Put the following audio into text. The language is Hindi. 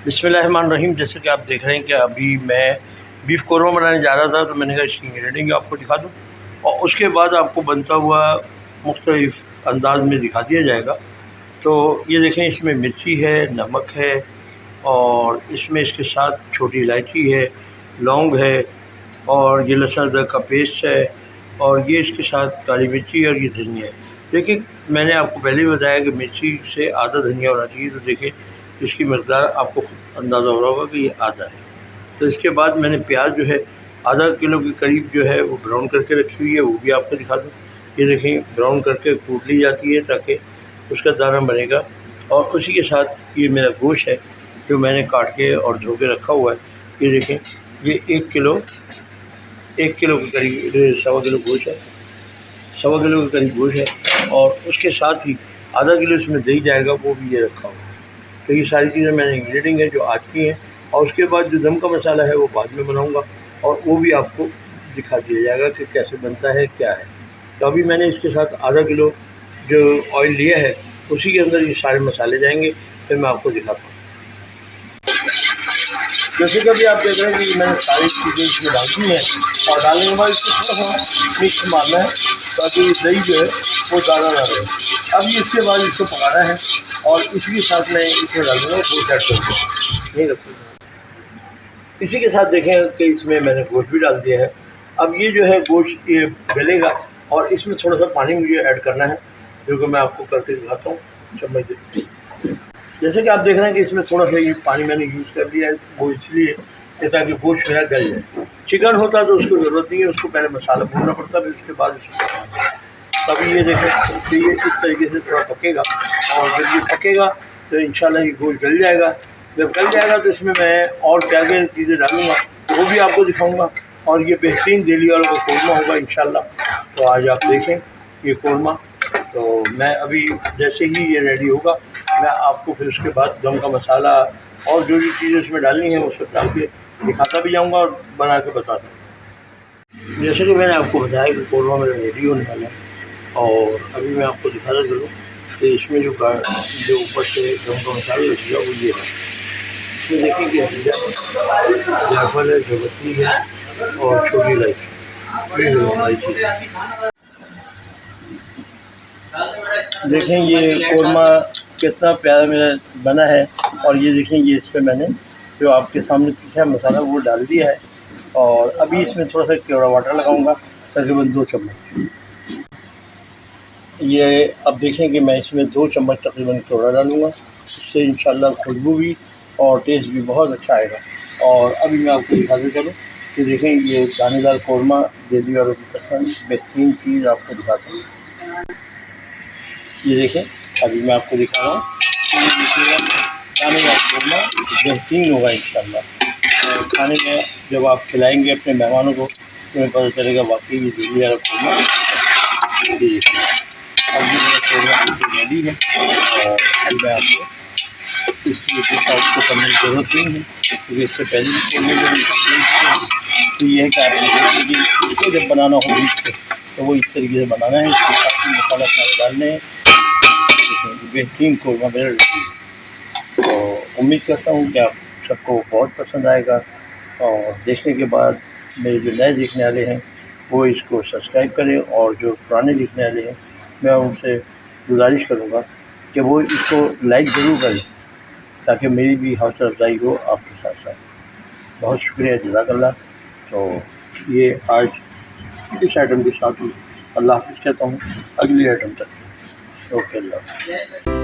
बिस्मिल्लाहिर्रहमानिर्रहीम। जैसे कि आप देख रहे हैं कि अभी मैं बीफ कौरमा बनाने जा रहा था, तो मैंने कहा इसकी इंग्रेडिएंट आपको दिखा दूँ और उसके बाद आपको बनता हुआ मुख्तलिफ़ अंदाज में दिखा दिया जाएगा। तो ये देखें, इसमें मिर्ची है, नमक है और इसमें इसके साथ छोटी इलायची है, लौंग है और ये लहसुन अदरक का पेस्ट है और ये इसके साथ काली मिर्ची और ये धनिया है। देखिए, मैंने आपको पहले ही बताया कि मिर्ची से आधा धनिया होना चाहिए, तो देखिए इसकी मकदार आपको खुद अंदाज़ा हो रहा होगा कि ये आधा है। तो इसके बाद मैंने प्याज जो है आधा किलो के करीब जो है वो ब्राउन करके रखी हुई है, वो भी आपको दिखा दूँ। ये देखें, ब्राउन करके कूट ली जाती है ताकि उसका दाना बनेगा। और उसी के साथ ये मेरा गोश्त है जो मैंने काट के और धो के रखा हुआ है। ये देखें, ये 1 किलो के करीब सवा किलो गोश्त है, सवा किलो के करीब गोश्त है और उसके साथ ही आधा किलो इसमें दही जाएगा, वो भी ये रखा हुआ है। तो ये सारी चीज़ें मैंने इंग्रेडिएंट हैं जो आज की हैं और उसके बाद जो दम का मसाला है वो बाद में बनाऊंगा और वो भी आपको दिखा दिया जाएगा कि कैसे बनता है, क्या है। तो अभी मैंने इसके साथ आधा किलो जो ऑयल लिया है उसी के अंदर ये सारे मसाले जाएंगे, फिर मैं आपको दिखाता हूँ। जैसे कि अभी आप देख रहे हैं कि मैंने सारी चीज़ें इसमें डाल दी हैं और डालने के बाद इसको थोड़ा सा मिक्स मारना है ताकि दही जो है वो दाना ना रहे। अब ये इसके बाद इसको पकाना है और इसी के साथ मैं इसमें डाल दूँगा गोश्त ऐड करके नहीं रखूँगा। इसी के साथ देखें कि इसमें मैंने गोश्त भी डाल दिया है। अब ये जो है गोश्त ये गलेगा और इसमें थोड़ा सा पानी मुझे ऐड करना है, जो कि मैं आपको करके दिखाता हूँ। चम्मच दे, जैसे कि आप देख रहे हैं कि इसमें थोड़ा सा ये पानी मैंने यूज़ कर लिया है, वो इसलिए ताकि गोश्त मेरा गल जाए। चिकन होता तो उसको ज़रूरत नहीं है, उसको पहले मसाला भूनना पड़ता, फिर उसके बाद उसको तभी ये देखें कि ये इस तरीके से थोड़ा पकेगा और जब ये पकेगा तो इंशाल्लाह ये गोश्त गल जाएगा। जब गल जाएगा तो इसमें मैं और क्या क्या चीज़ें डालूँगा वो भी आपको दिखाऊँगा और ये बेहतरीन दिल्ली वालों का कौरमा होगा इंशाल्लाह। तो आज आप देखें ये कौरमा। तो मैं अभी जैसे ही ये रेडी होगा मैं आपको फिर उसके बाद दम का मसाला और जो चीज़ें उसमें डालनी है वो सब डाल के दिखाता भी जाऊँगा और बना के बताता हूँ। जैसे कि मैंने आपको बताया कि कौरमा मेरा रेडी होने वाला है और अभी मैं आपको दिखाता चलूँ कि इसमें जो ऊपर से दम का मसाला लग गया वो ये है। इसमें देखें कि जायफल है, जवती है और छोटी इलायची। देखें ये कौरमा कितना प्यारा मेरा बना है और ये देखें ये इस पर मैंने जो आपके सामने पीछा मसाला वो डाल दिया है और अभी इसमें थोड़ा सा केवड़ा वाटर लगाऊंगा, तकरीबन 2 चम्मच। ये अब देखें कि मैं इसमें 2 चम्मच तकरीबन केवड़ा डालूँगा, इससे इंशाल्लाह खुशबू भी और टेस्ट भी बहुत अच्छा आएगा। और अभी मैं आपको दिखाते चलूँ कि देखें ये दानेदार कौरमा दिल्ली वालों की पसंद बेहतरीन चीज़ आपको दिखाता हूँ। ये देखें, अभी मैं आपको दिखा रहा हूँ दानेदार कौरमा बेहतरीन होगा इंशाल्लाह। और खाने में जब आप खिलाएँगे अपने मेहमानों को तो उन्हें पता चलेगा वाकई ये दिल्ली वाला कौरमा। ये अब भी मेरा कौरमा बिल्कुल रेडी है और अभी मैं आपको इसकी आपको करने की ज़रूरत नहीं है क्योंकि इससे पहले भी कौरमे जो तो ये है कि आप इसको जब बनाना हो बीफ तो वो इस तरीके से बनाना है, इसके साथ मसाला सारे डालने हैं। बेहतरीन कौरमा मेरा रेडी है। तो उम्मीद करता हूँ कि आप सबको बहुत पसंद आएगा और देखने के बाद मेरे जो नए देखने वाले हैं वो इसको सब्सक्राइब करें और जो पुराने देखने वाले हैं मैं उनसे गुजारिश करूँगा कि वो इसको लाइक ज़रूर करें ताकि मेरी भी हौसला अफजाई हो आपके साथ साथ। बहुत शुक्रिया, जज़ाकल्लाह। तो ये आज इस आइटम के साथ ही अल्लाह हाफ़िज़ कहता हूँ, अगली आइटम तक। ओके, अल्लाह।